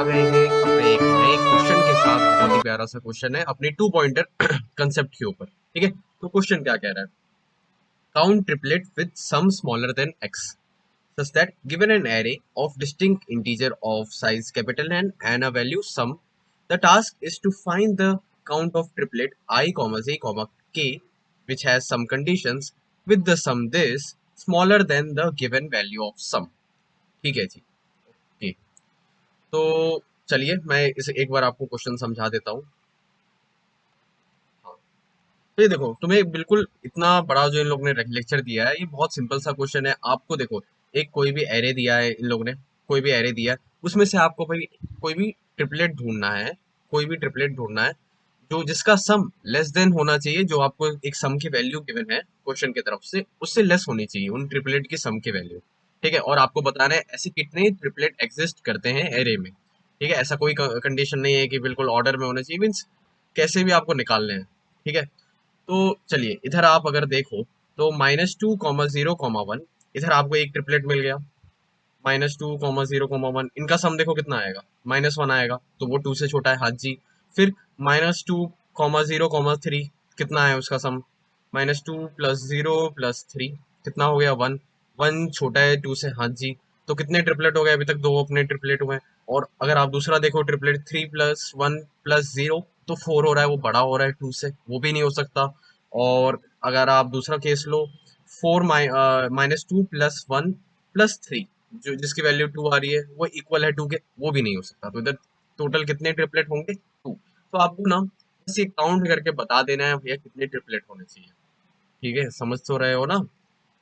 आ गए हैं अपने एक नए क्वेश्चन के साथ। बहुत ही प्यारा सा क्वेश्चन है अपने टू पॉइंटर कंसेप्ट के ऊपर। ठीक है, तो क्वेश्चन क्या कह रहा है? Count triplet with sum smaller than x such that given an array of distinct integer of size capital N and a value sum, the task is to find the count of triplet I comma j comma k which has some conditions with the sum this smaller than the given value of sum। ठीक है जी। Okay, तो चलिए मैं इसे एक बार आपको question समझा देता हूँ। हाँ, तो ये देखो, तुम्हें बिल्कुल इतना बड़ा जो इन लोग ने लेक्चर दिया है, ये बहुत सिंपल सा क्वेश्चन है। आपको देखो, एक कोई भी एरे दिया है, इन लोग ने कोई भी एरे दिया है, उसमें से आपको भाई कोई भी ट्रिपलेट ढूंढना है। कोई भी ट्रिपलेट ढूंढना है जो जिसका सम लेस देन होना चाहिए, जो आपको एक सम की वैल्यू गिवन है क्वेश्चन की तरफ से, उससे लेस होनी चाहिए उन ट्रिपलेट की सम की वैल्यू। ठीक है, और आपको बताना है ऐसे कितने ट्रिपलेट एग्जिस्ट करते हैं एरे में। ठीक है, ऐसा कोई कंडीशन नहीं है कि बिल्कुल ऑर्डर में होना चाहिए, मीन्स कैसे भी आपको निकालने हैं। ठीक है, तो चलिए इधर आप अगर देखो तो -2, 0, 1 इधर आपको एक ट्रिपलेट मिल गया। -2, 0, 1 इनका सम देखो कितना आएगा, -1 आएगा, तो वो 2 से छोटा है, हाथ जी। फिर -2, 0, 3 कितना है उसका सम? -2 + 0 + 3 कितना हो गया? 1। 1 छोटा है 2 से, हाँ जी। तो कितने ट्रिपलेट हो गए? अभी तक दो अपने ट्रिपलेट हुए हैं। और अगर आप दूसरा देखो ट्रिपलेट 3 + 1 + 0 तो 4 हो रहा है, वो बड़ा हो रहा है 2 से, वो भी नहीं हो सकता। और अगर आप दूसरा केस लो, 4 -2 + 1 + 3 जो जिसकी वैल्यू 2 आ रही है वो इक्वल है 2 के, वो भी नहीं हो सकता। तो इधर टोटल कितने ट्रिपलेट होंगे? 2। तो आपको ना बस ये काउंट करके बता देना है भैया कितने ट्रिपलेट होने चाहिए। ठीक है, समझ तो रहे हो ना?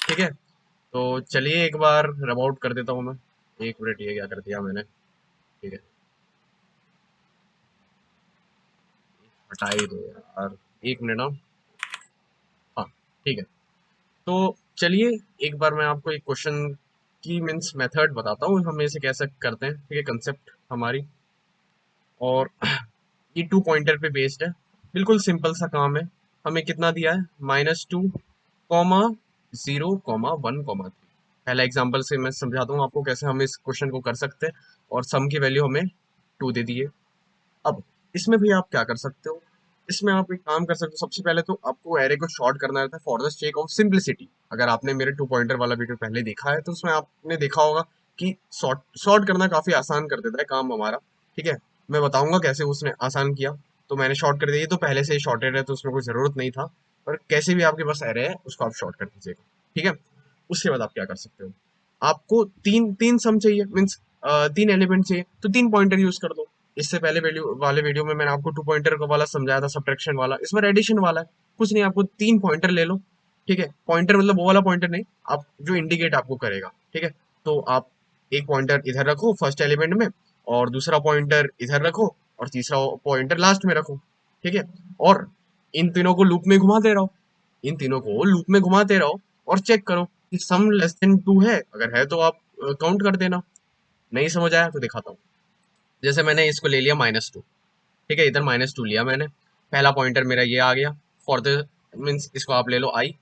ठीक है, तो चलिए एक बार रब आउट कर देता हूँ मैं। एक मिनट, ये क्या कर दिया मैंने? ठीक है, हटा ही दो यार, एक मिनट ना। हाँ, ठीक है, तो चलिए एक बार मैं आपको एक क्वेश्चन की मीन्स मेथड बताता हूँ, हम इसे कैसे करते हैं। ठीक है, कंसेप्ट हमारी, और ये टू पॉइंटर पे बेस्ड है। बिल्कुल सिंपल सा काम है। हमें कितना दिया है? -2, 0, 1, 3। पहला एग्जांपल से मैं समझाता हूँ आपको कैसे हम इस क्वेश्चन को कर सकते हैं। और सम की वैल्यू हमें 2 दे दी है। अब इसमें भी आप क्या कर सकते हो? इसमें आप एक काम कर सकते हो, सबसे पहले तो आपको एरे को शॉर्ट करना रहता है for the sake of simplicity. अगर आपने मेरे टू पॉइंटर वाला वीडियो पहले देखा है तो उसमें आपने देखा होगा कि शॉर्ट शॉर्ट करना काफी आसान कर देता है काम हमारा। ठीक है, मैं बताऊंगा कैसे उसने आसान किया। तो मैंने शॉर्ट कर दिया, ये तो पहले से ही शॉर्टेड है तो उसमें कोई जरूरत नहीं था। पर कैसे भी आपके पास एरे है उसको आप शॉर्ट कर दीजिएगा। ठीक है, उसके बाद आप क्या कर सकते हो? आपको तीन तीन सम चाहिए, मीन्स 3 एलिमेंट चाहिए, तो 3 पॉइंटर यूज कर दो। इससे पहले वीडियो में मैंने आपको टू पॉइंटर वाला समझाया था, सब्ट्रैक्शन वाला, इसमें एडिशन वाला है। कुछ नहीं, आपको 3 पॉइंटर ले लो। ठीक है, पॉइंटर मतलब वो वाला पॉइंटर नहीं, आप जो इंडिकेट आपको करेगा। ठीक है, तो आप एक पॉइंटर इधर रखो फर्स्ट एलिमेंट में, और दूसरा पॉइंटर इधर रखो, और तीसरा पॉइंटर लास्ट में रखो। ठीक है, और इन तीनों को लूप में घुमाते रहो। इन तीनों को लूप में घुमाते रहो और चेक करो कि सम लेस देन 2 है। अगर है तो आप काउंट कर देना। नहीं समझ आया तो दिखाता हूँ। जैसे मैंने इसको ले लिया -2। ठीक है, इधर -2 लिया मैंने। पहला पॉइंटर मेरा ये आ गया फॉर द मीन्स, इसको आप ले लो आई।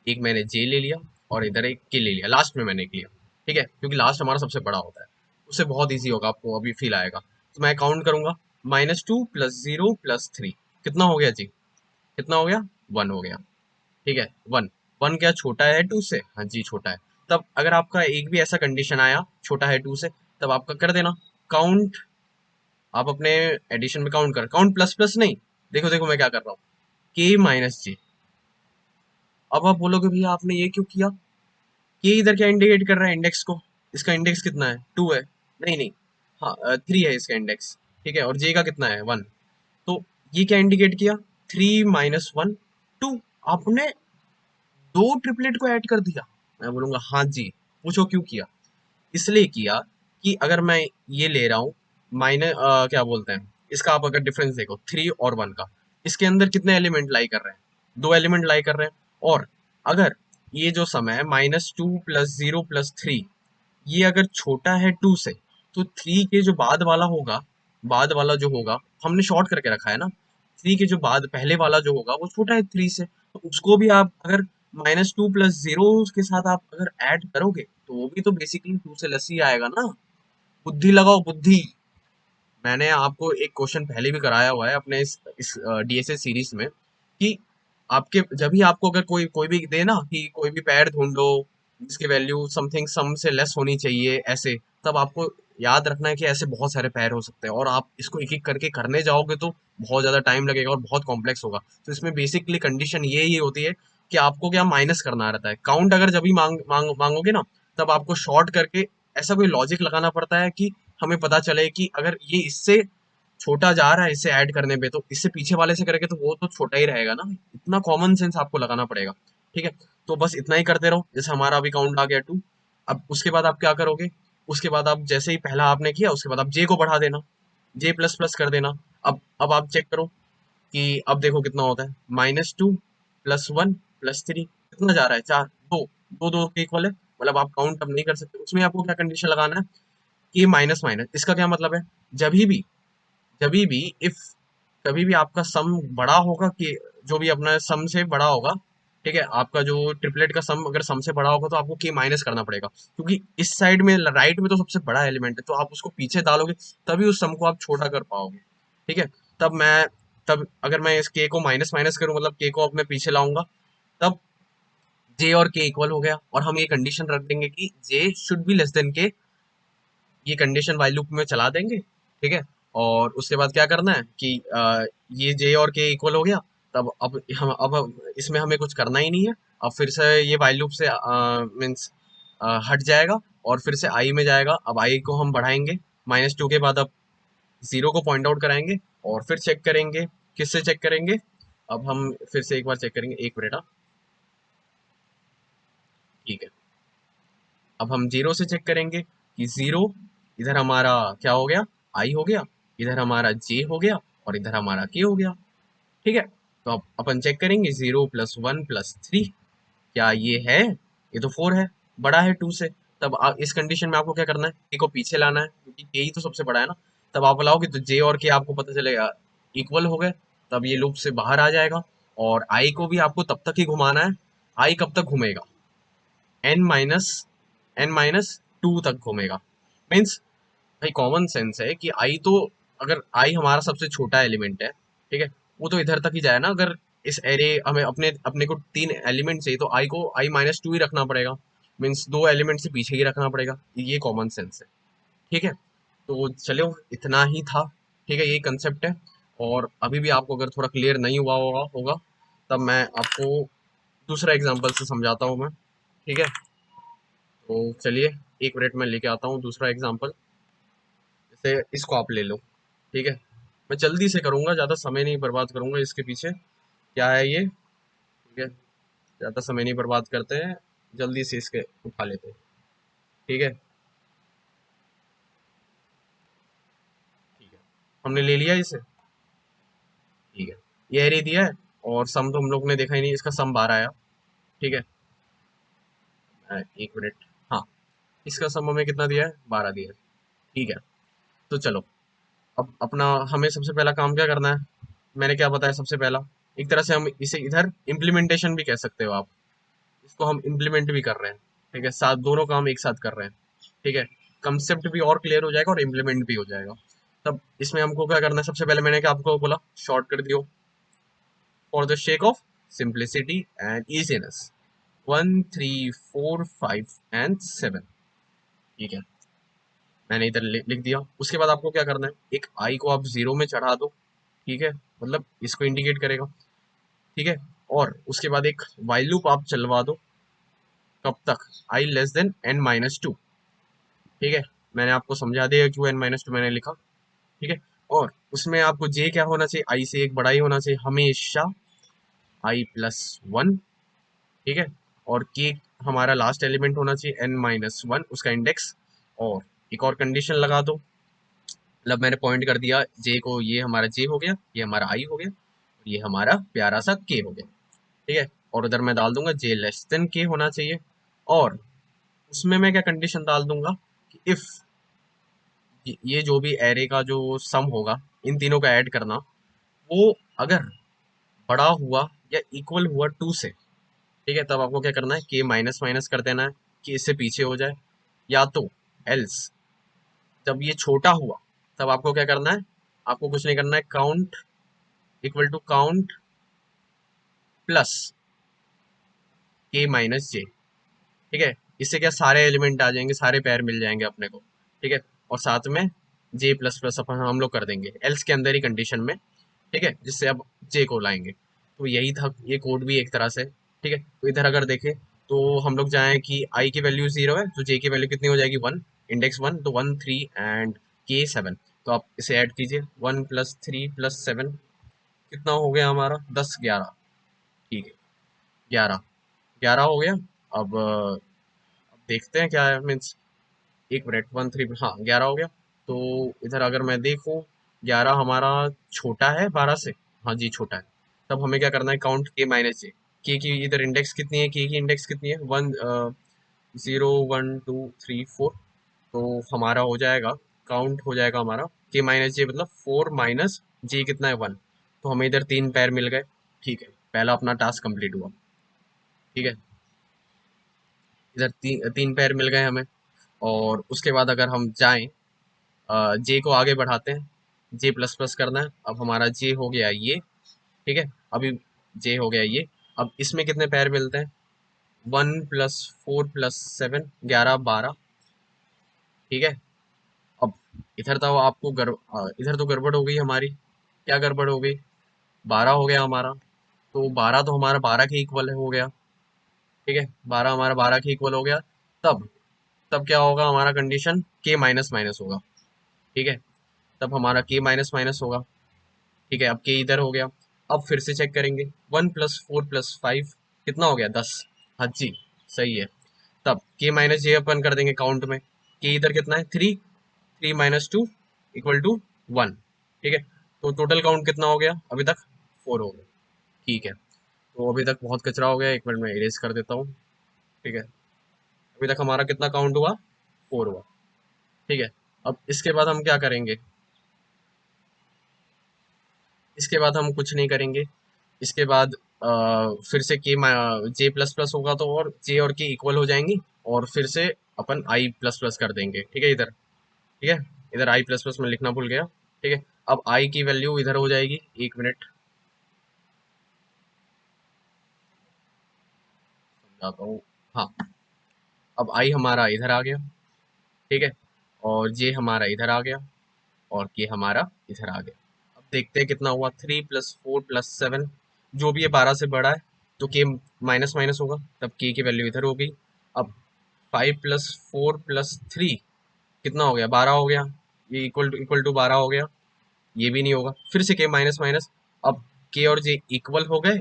एक मैंने जे ले लिया, और इधर एक के ले लिया, लास्ट में मैंने एक लिया। ठीक है, क्योंकि लास्ट हमारा सबसे बड़ा होता है, उससे बहुत ईजी होगा, आपको अभी फील आएगा। तो मैं काउंट करूंगा, -2 + 0 + 3 कितना हो गया जी? कितना हो गया? 1 हो गया। ठीक है, 1। 1 क्या छोटा है 2 से? हाँ जी, छोटा है। तब अगर आपका एक भी ऐसा कंडीशन आया छोटा है 2 से, तब आपका कर देना काउंट। आप अपने एडिशन में काउंट कर, काउंट प्लस प्लस नहीं। देखो देखो मैं क्या कर रहा हूँ, k - j। अब आप बोलोगे भैया आपने ये क्यों किया? k इधर क्या इंडिकेट कर रहा है? इंडेक्स को। इसका इंडेक्स कितना है? 2 है। नहीं नहीं, हाँ 3 है इसका इंडेक्स। ठीक है, और j का कितना है? 1। तो ये क्या इंडिकेट किया? 3 - 1 2। आपने दो ट्रिपलेट को ऐड कर दिया। मैं बोलूंगा हाँ जी। पूछो क्यों किया? इसलिए किया कि अगर मैं ये ले रहा हूँ क्या बोलते हैं इसका, आप अगर डिफरेंस देखो 3 और 1 का, इसके अंदर कितने एलिमेंट लाई कर रहे हैं? 2 एलिमेंट लाई कर रहे हैं। और अगर ये जो समय है -2 + 0 + 3, ये अगर छोटा है 2 से, तो 3 के जो बाद वाला होगा, बाद वाला जो होगा, हमने शॉर्ट करके रखा है ना, 3 के जो बाद पहले वाला जो होगा वो छोटा है 3 से, तो उसको भी आप अगर -2 + 0 के साथ आप अगर ऐड करोगे तो वो भी तो बेसिकली 2 से लेस ही आएगा ना। बुद्धि लगाओ, बुद्धि। मैंने आपको एक क्वेश्चन पहले भी कराया हुआ है अपने इस डीएसए सीरीज में कि आपके जब भी आपको अगर कोई कोई भी दे ना कि कोई भी पैर ढूंढो जिसकी वैल्यू समथिंग सम से लेस होनी चाहिए ऐसे, तब आपको याद रखना है कि ऐसे बहुत सारे पैर हो सकते हैं और आप इसको एक एक करके करने जाओगे तो बहुत ज्यादा टाइम लगेगा और बहुत कॉम्प्लेक्स होगा। तो इसमें बेसिकली कंडीशन ये होती है कि आपको क्या माइनस करना रहता है। काउंट अगर जब भी मांगोगे ना, तब आपको शॉर्ट करके ऐसा कोई लॉजिक लगाना पड़ता है कि हमें पता चले कि अगर ये इससे छोटा जा रहा है इसे ऐड करने पे, तो इससे पीछे वाले से करेंगे तो वो तो छोटा ही रहेगा ना। इतना कॉमन सेंस आपको लगाना पड़ेगा। ठीक है, तो बस इतना ही करते रहो। जैसे हमारा अभी काउंट आ गया 2। अब उसके बाद आप क्या करोगे, उसके बाद आप जैसे ही पहला आपने किया उसके बाद आप जे को बढ़ा देना, जे प्लस प्लस कर देना। अब आप चेक करो कि अब देखो कितना होता है, -2 +1 +3 कितना जा रहा है, 4, 2, 2 के इक्वल है। मतलब आप काउंट अब नहीं कर सकते। उसमें आपको क्या कंडीशन लगाना है कि माइनस माइनस, इसका क्या मतलब है, जब भी कभी भी इफ कभी भी आपका सम बड़ा होगा कि जो भी अपना सम से बड़ा होगा, ठीक है, आपका जो ट्रिपलेट का सम अगर सम से बड़ा होगा तो आपको के माइनस करना पड़ेगा, क्योंकि इस साइड में राइट में तो सबसे बड़ा एलिमेंट है, तो आप उसको पीछे डालोगे तभी उस सम को आप छोटा कर पाओगे। ठीक है, तब मैं तब अगर मैं इस के को माइनस माइनस करूं, मतलब के को अपने पीछे लाऊंगा, तब जे और के इक्वल हो गया और हम ये कंडीशन रख देंगे कि जे शुड बी लेस देन के। ये कंडीशन वाइल लूप में चला देंगे। ठीक है, और उसके बाद क्या करना है कि ये जे और के इक्वल हो गया। तब अब इसमें हमें कुछ करना ही नहीं है। अब फिर से ये वाइल लूप से मीन्स हट जाएगा और फिर से आई में जाएगा। अब आई को हम बढ़ाएंगे -2 के बाद, अब जीरो को पॉइंट आउट कराएंगे और फिर चेक करेंगे। किससे चेक करेंगे, अब हम फिर से एक बार चेक करेंगे, एक मिनट। ठीक है, अब हम जीरो से चेक करेंगे कि जीरो इधर हमारा क्या हो गया, आई हो गया, इधर हमारा जे हो गया और इधर हमारा के हो गया। ठीक है, तो अब अपन चेक करेंगे 0 + 1 + 3 क्या ये है, ये तो 4 है, बड़ा है 2 से। तब इस कंडीशन में आपको क्या करना है, के को पीछे लाना है क्योंकि के ही तो सबसे बड़ा है ना। तब आप लाओगे तो जे और के आपको पता चलेगा इक्वल हो गए। तब ये लूप से बाहर आ जाएगा और आई को भी आपको तब तक ही घुमाना है। आई कब तक घूमेगा, n-2 तक घूमेगा। मीन्स भाई कॉमन सेंस है कि आई तो, अगर आई हमारा सबसे छोटा एलिमेंट है, ठीक है, वो तो इधर तक ही जाए ना। अगर इस एरे हमें अपने अपने को 3 एलिमेंट चाहिए तो आई को i-2 ही रखना पड़ेगा। मीन्स 2 एलिमेंट से पीछे ही रखना पड़ेगा। ये कॉमन सेंस है। ठीक है, तो चलो इतना ही था। ठीक है, यही कंसेप्ट है। और अभी भी आपको अगर थोड़ा क्लियर नहीं हुआ होगा तब मैं आपको दूसरा एग्जांपल से समझाता हूँ मैं। ठीक है, तो चलिए एक मिनट में लेके आता हूँ दूसरा एग्जांपल। जैसे इसको आप ले लो। ठीक है, मैं जल्दी से करूंगा, ज़्यादा समय नहीं बर्बाद करूंगा इसके पीछे। क्या है ये, ठीक है, ज़्यादा समय नहीं बर्बाद करते हैं, जल्दी से इसके उठा लेते हैं। ठीक है, ठीक है, हमने ले लिया इसे। ठीक है, ये एरे दिया है और सम तो हम लोग ने देखा ही नहीं, इसका सम 12 आया। ठीक है, एक मिनट, हाँ, इसका सम हमें कितना दिया है, 12 दिया है। ठीक है, तो चलो अब अपना हमें सबसे पहला काम क्या करना है, मैंने क्या बताया सबसे पहला, एक तरह से हम इसे इधर इम्प्लीमेंटेशन भी कह सकते हो आप। इसको हम इम्प्लीमेंट भी कर रहे हैं। ठीक है, साथ दोनों काम एक साथ कर रहे हैं। ठीक है, कंसेप्ट भी और क्लियर हो जाएगा और इम्प्लीमेंट भी हो जाएगा। तब इसमें हमको क्या करना है, सबसे पहले मैंने क्या आपको बोला, शॉर्ट कर दियो for the shake of simplicity and easiness, 1 3 4 5 and 7। ठीक है, मैंने इधर लिख दिया। उसके बाद आपको क्या करना है, एक आई को आप जीरो में चढ़ा दो। ठीक है, मतलब इसको इंडिकेट करेगा। ठीक है, और उसके बाद एक वाइल लूप आप चलवा दो, कब तक, i n-2। ठीक है, मैंने आपको समझा दिया क्यों n-2 मैंने लिखा। ठीक है, और उसमें आपको जे क्या होना चाहिए, आई से एक बड़ा ही होना चाहिए हमेशा, i +1। ठीक है, और के हमारा लास्ट एलिमेंट होना चाहिए n-1 उसका इंडेक्स। और एक और कंडीशन लगा दो, मतलब मैंने पॉइंट कर दिया जे को, ये हमारा जे हो गया, ये हमारा आई हो गया, ये हमारा प्यारा सा के हो गया। ठीक है, और उधर मैं डाल दूंगा जे लेस देन के होना चाहिए। और उसमें मैं क्या कंडीशन डाल दूंगा कि इफ ये जो भी एरे का जो सम होगा, इन तीनों का ऐड करना, वो अगर बड़ा हुआ या इक्वल हुआ 2 से, ठीक है, तब आपको क्या करना है, के माइनस माइनस कर देना है कि इससे पीछे हो जाए। या तो एल्स जब ये छोटा हुआ, तब आपको क्या करना है, आपको कुछ नहीं करना है, count equal to count plus k minus j. ठीक है, इससे क्या सारे एलिमेंट आ जाएंगे, सारे पैर मिल जाएंगे अपने को। ठीक है, और साथ में जे प्लस प्लस अपन हम लोग कर देंगे एल्स के अंदर ही कंडीशन में। ठीक है, जिससे अब जे को लाएंगे। तो यही था ये कोड भी एक तरह से। ठीक है, तो इधर अगर देखें तो हम लोग जाएं कि आई की वैल्यू 0 है तो जे की वैल्यू कितनी हो जाएगी 1, इंडेक्स 1 तो 1 3 एंड के 7। तो आप इसे ऐड कीजिए, 1 प्लस 3 प्लस 7 कितना हो गया हमारा 10 11। ठीक है, 11 11 हो गया। अब देखते हैं क्या है, मीन्स एक मिनट, 1 3, हाँ 11 हो गया। तो इधर अगर मैं देखूं 11 हमारा छोटा है 12 से। हाँ जी छोटा है। तब हमें क्या करना है, काउंट के माइनस जे। के की इधर इंडेक्स कितनी है, के की इंडेक्स कितनी है 1 0 1 2 3 4। तो हमारा हो जाएगा, काउंट हो जाएगा हमारा के माइनस जे मतलब 4 माइनस जे कितना है 1। तो हमें इधर 3 पैर मिल गए। ठीक है, पहला अपना टास्क कंप्लीट हुआ। ठीक है, इधर तीन पैर मिल गए हमें। और उसके बाद अगर हम जाएं, जे को आगे बढ़ाते हैं, जे प्लस प्लस करना है। अब हमारा जे हो गया ये। ठीक है, अभी जे हो गया ये। अब इसमें कितने पैर मिलते हैं, 1 + 4 + 7 11 12। ठीक है, अब इधर तो आपको इधर तो गड़बड़ हो गई हमारी। क्या गड़बड़ हो गई, 12 हो गया हमारा। तो 12 तो हमारा 12 के इक्वल हो गया। ठीक है, 12 हमारा 12 के इक्वल हो गया। तब तब क्या होगा, हमारा कंडीशन के माइनस माइनस होगा। ठीक है, तब हमारा के माइनस माइनस होगा। ठीक है, अब के इधर हो गया। अब फिर से चेक करेंगे, 1 + 4 + 5 कितना हो गया 10। हाँ जी, सही है। तब के माइनस जे अपन कर देंगे काउंट में। के इधर कितना है 3, 3 - 2 = 1। ठीक है, तो टोटल काउंट कितना हो गया अभी तक, 4 हो गया। ठीक है, तो अभी तक बहुत कचरा हो गया, एक मिनट में इरेज कर देता हूँ। ठीक है, अभी तक हमारा कितना काउंट हुआ, 4 हुआ। ठीक है, अब इसके बाद हम क्या करेंगे, इसके बाद हम कुछ नहीं करेंगे। इसके बाद फिर से के जे प्लस प्लस होगा तो और जे और के इक्वल हो जाएंगी। और फिर से अपन आई प्लस प्लस कर देंगे। ठीक है, इधर ठीक है, इधर आई प्लस प्लस में लिखना भूल गया। ठीक है, अब आई की वैल्यू इधर हो जाएगी, एक मिनट समझाता हूँ। हाँ, अब आई हमारा इधर आ गया। ठीक है, और जे हमारा इधर आ गया, और के हमारा इधर आ गया। अब देखते हैं कितना हुआ, 3 + 4 + 7 जो भी है 12 से बड़ा है। तो के माइनस माइनस होगा, तब के की वैल्यू इधर हो गई। अब 5 + 4 + 3 कितना हो गया, 12 हो गया। ये इक्वल टू 12 हो गया। ये भी नहीं होगा, फिर से के माइनस माइनस। अब के और जे इक्वल हो गए,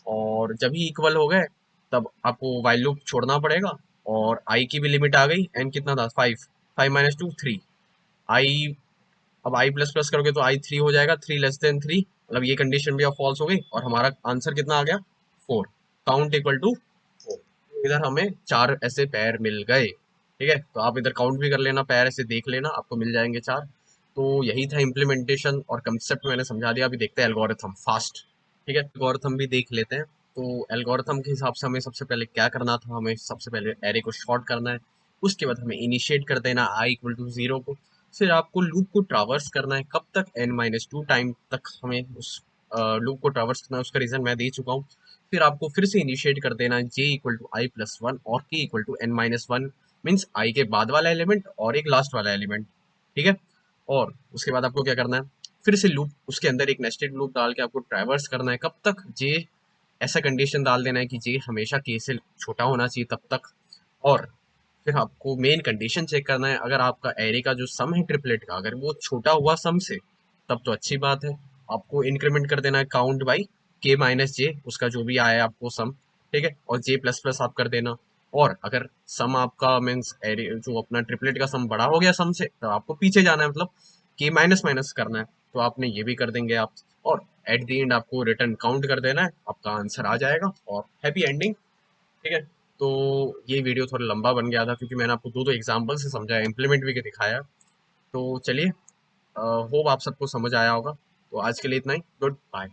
और जब ही इक्वल हो गए तब आपको वाइल लूप छोड़ना पड़ेगा। और आई की भी लिमिट आ गई, एन कितना था 5, 5 - 2 3। आई, अब आई प्लस प्लस करोगे तो आई 3 हो जाएगा, 3 <3 मतलब ये कंडीशन भी अब फॉल्स हो गई, और हमारा आंसर कितना आ गया 4, काउंट = 4। इधर हमें 4 ऐसे पैर मिल गए। ठीक है, तो आप इधर काउंट भी कर लेना, पैर ऐसे देख लेना, आपको मिल जाएंगे 4। तो यही था इम्प्लीमेंटेशन, और कंसेप्ट मैंने समझा दिया। अभी देखते हैं एल्गोरिथम फास्ट। ठीक है, एल्गोरिथम भी देख लेते हैं। तो एल्गोरिथम के हिसाब से हमें सबसे पहले क्या करना था, हमें सबसे पहले एरे को शॉर्ट करना है। उसके बाद हमें इनिशिएट कर देना i = 0 को। फिर आपको लूप को ट्रावर्स करना है, कब तक, n - 2 टाइम तक हमें उस लूप को ट्रावर्स करना है, उसका रीजन मैं दे चुका हूँ। फिर आपको फिर से इनिशिएट कर देना है j = i+1 और k = n - 1, मीन्स आई के बाद वाला एलिमेंट और एक लास्ट वाला एलिमेंट। ठीक है, और उसके बाद आपको क्या करना है, फिर से लूप उसके अंदर एक नेस्टेड लूप डाल के आपको ट्रैवर्स करना है, कब तक, जे ऐसा कंडीशन डाल देना है कि जे हमेशा के से छोटा होना चाहिए तब तक। और फिर आपको मेन कंडीशन चेक करना है, अगर आपका एरे का जो सम है ट्रिपलेट का, अगर वो छोटा हुआ सम से, तब तो अच्छी बात है। आपको इंक्रीमेंट कर देना है काउंट बाई के माइनस जे, उसका जो भी आया है आपको सम। ठीक है, और जे प्लस प्लस आप कर देना। और अगर सम आपका मीन्स एरे जो अपना ट्रिपलेट का सम बड़ा हो गया सम से, तो आपको पीछे जाना है, मतलब के माइनस माइनस करना है। तो आपने ये भी कर देंगे आप। और एट द एंड आपको रिटर्न काउंट कर देना है, आपका आंसर आ जाएगा और हैप्पी एंडिंग। ठीक है, तो ये वीडियो थोड़ा लंबा बन गया था क्योंकि मैंने आपको दो दो एग्जाम्पल से समझाया, इम्प्लीमेंट भी दिखाया। तो चलिए, होप आप सबको समझ आया होगा। तो आज के लिए इतना ही, गुड बाय।